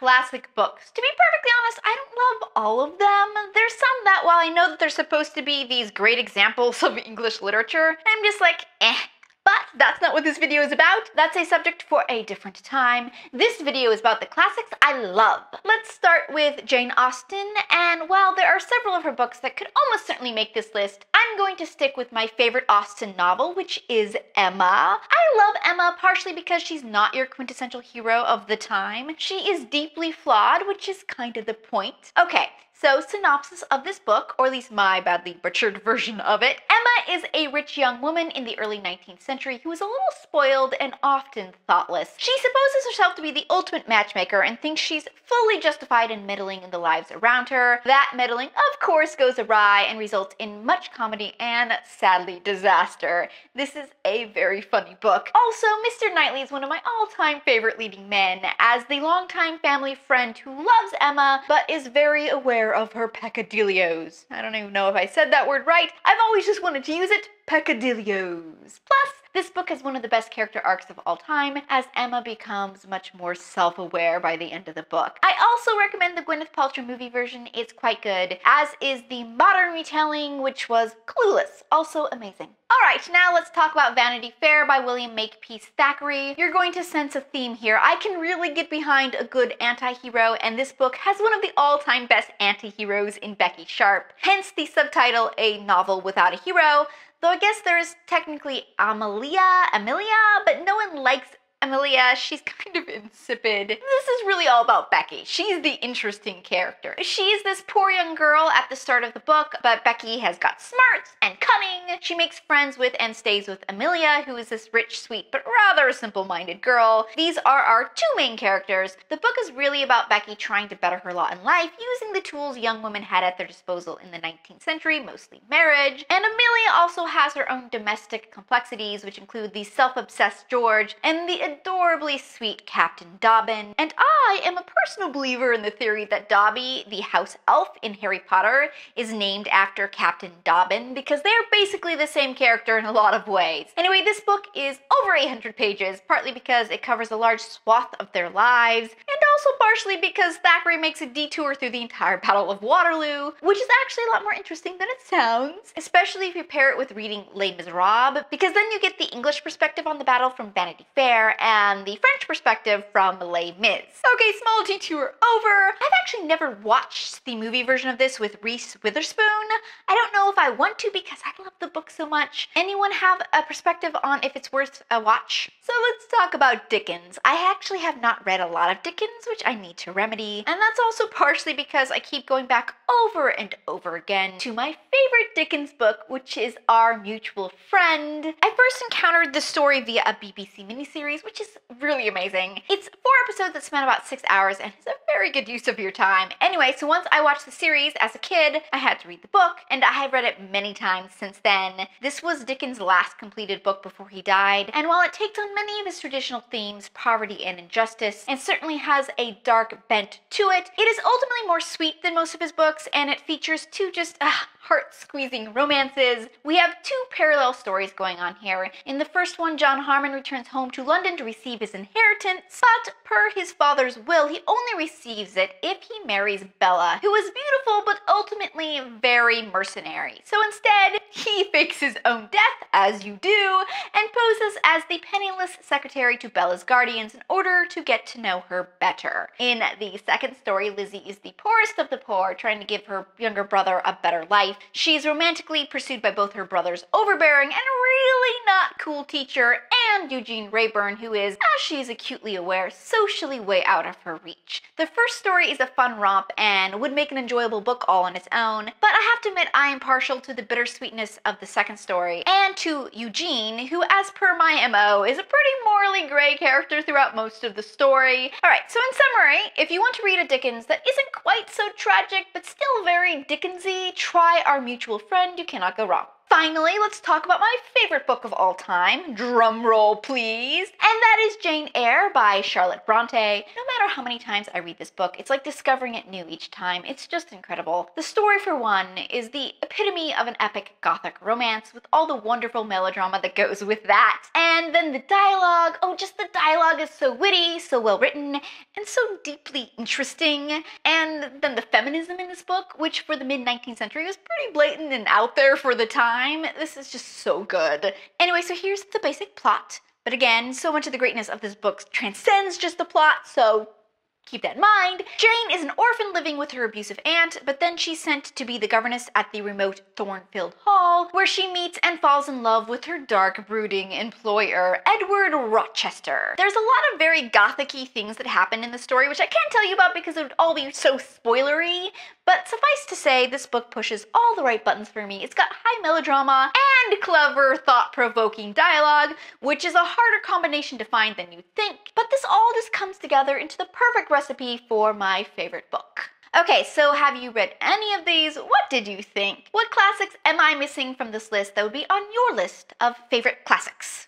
classic books. To be perfectly honest, I don't love all of them. There's some that, while I know that they're supposed to be these great examples of English literature, I'm just like, eh. But that's not what this video is about. That's a subject for a different time. This video is about the classics I love. Let's start with Jane Austen, and while there are several of her books that could almost certainly make this list, I'm going to stick with my favorite Austen novel, which is Emma. I love Emma partially because she's not your quintessential hero of the time. She is deeply flawed, which is kind of the point. Okay, so synopsis of this book, or at least my badly butchered version of it. Emma is a rich young woman in the early 19th century who is a little spoiled and often thoughtless. She supposes herself to be the ultimate matchmaker and thinks she's fully justified in meddling in the lives around her. That meddling, of course, goes awry and results in much comedy and, sadly, disaster. This is a very funny book. Also, Mr. Knightley is one of my all-time favorite leading men, as the longtime family friend who loves Emma but is very aware of her peccadillos. I don't even know if I said that word right. I've always just wanted to use it. Peccadillos. Plus, this book has one of the best character arcs of all time, as Emma becomes much more self-aware by the end of the book. I also recommend the Gwyneth Paltrow movie version. It's quite good, as is the modern retelling, which was Clueless. Also amazing. Alright, now let's talk about Vanity Fair by William Makepeace Thackeray. You're going to sense a theme here. I can really get behind a good anti-hero, and this book has one of the all-time best anti-heroes in Becky Sharp. Hence the subtitle, A Novel Without a Hero. Though I guess there's technically Amelia, but no one likes Amelia. She's kind of insipid. This is really all about Becky. She's the interesting character. She's this poor young girl at the start of the book, but Becky has got smarts and cunning. She makes friends with and stays with Amelia, who is this rich, sweet, but rather simple-minded girl. These are our two main characters. The book is really about Becky trying to better her lot in life, using the tools young women had at their disposal in the 19th century, mostly marriage. And Amelia also has her own domestic complexities, which include the self-obsessed George and the adorably sweet Captain Dobbin. And I am a personal believer in the theory that Dobby, the house elf in Harry Potter, is named after Captain Dobbin because they're basically the same character in a lot of ways. Anyway, this book is over 800 pages, partly because it covers a large swath of their lives, and also partially because Thackeray makes a detour through the entire Battle of Waterloo, which is actually a lot more interesting than it sounds, especially if you pair it with reading Les Miserables, because then you get the English perspective on the battle from Vanity Fair, and the French perspective from Les Mis. Okay, small detour over. I've actually never watched the movie version of this with Reese Witherspoon. I don't know if I want to because I love the book so much. Anyone have a perspective on if it's worth a watch? So let's talk about Dickens. I actually have not read a lot of Dickens, which I need to remedy, and that's also partially because I keep going back over and over again to my favorite Dickens book, which is Our Mutual Friend. I first encountered this story via a BBC miniseries, which is really amazing. It's 4 episodes that span about 6 hours and is a very good use of your time. Anyway, so once I watched the series as a kid, I had to read the book, and I have read it many times since then. This was Dickens' last completed book before he died, and while it takes on many of his traditional themes, poverty and injustice, and certainly has a dark bent to it, it is ultimately more sweet than most of his books, and it features two just heart-squeezing romances. We have two parallel stories going on here. In the first one, John Harmon returns home to London to receive his inheritance, but per his father's will, he only receives it if he marries Bella, who is beautiful but ultimately very mercenary. So instead, he fakes his own death, as you do, and poses as the penniless secretary to Bella's guardians in order to get to know her better. In the second story, Lizzie is the poorest of the poor, trying to give her younger brother a better life. She's romantically pursued by both her brother's overbearing and really not cool teacher and Eugene Rayburn, who is, as she's acutely aware, socially way out of her reach. The first story is a fun romp and would make an enjoyable book all on its own, but I have to admit I am partial to the bittersweetness of the second story and to Eugene, who, as per my MO, is a pretty morally gray character throughout most of the story. Alright, so in summary, if you want to read a Dickens that isn't quite so tragic but still very Dickensy, try Our Mutual Friend. You cannot go wrong. finally, let's talk about my favorite book of all time. Drum roll, please. And that is Jane Eyre by Charlotte Bronte. No matter how many times I read this book, it's like discovering it new each time. It's just incredible. The story, for one, is the epitome of an epic Gothic romance with all the wonderful melodrama that goes with that. And then the dialogue, oh, just the dialogue is so witty, so well written, and so deeply interesting. And then the feminism in this book, which for the mid-19th century was pretty blatant and out there for the time. This is just so good. Anyway, so here's the basic plot. But again, so much of the greatness of this book transcends just the plot, so keep that in mind. Jane is an orphan living with her abusive aunt, but then she's sent to be the governess at the remote thorn-filled hall, where she meets and falls in love with her dark, brooding employer, Edward Rochester. There's a lot of very gothic-y things that happen in the story, which I can't tell you about because it would all be so spoilery, but suffice to say, this book pushes all the right buttons for me. It's got high melodrama and clever, thought-provoking dialogue, which is a harder combination to find than you'd think, but this all just comes together into the perfect recipe for my favorite book. Okay, so have you read any of these? What did you think? What classics am I missing from this list that would be on your list of favorite classics?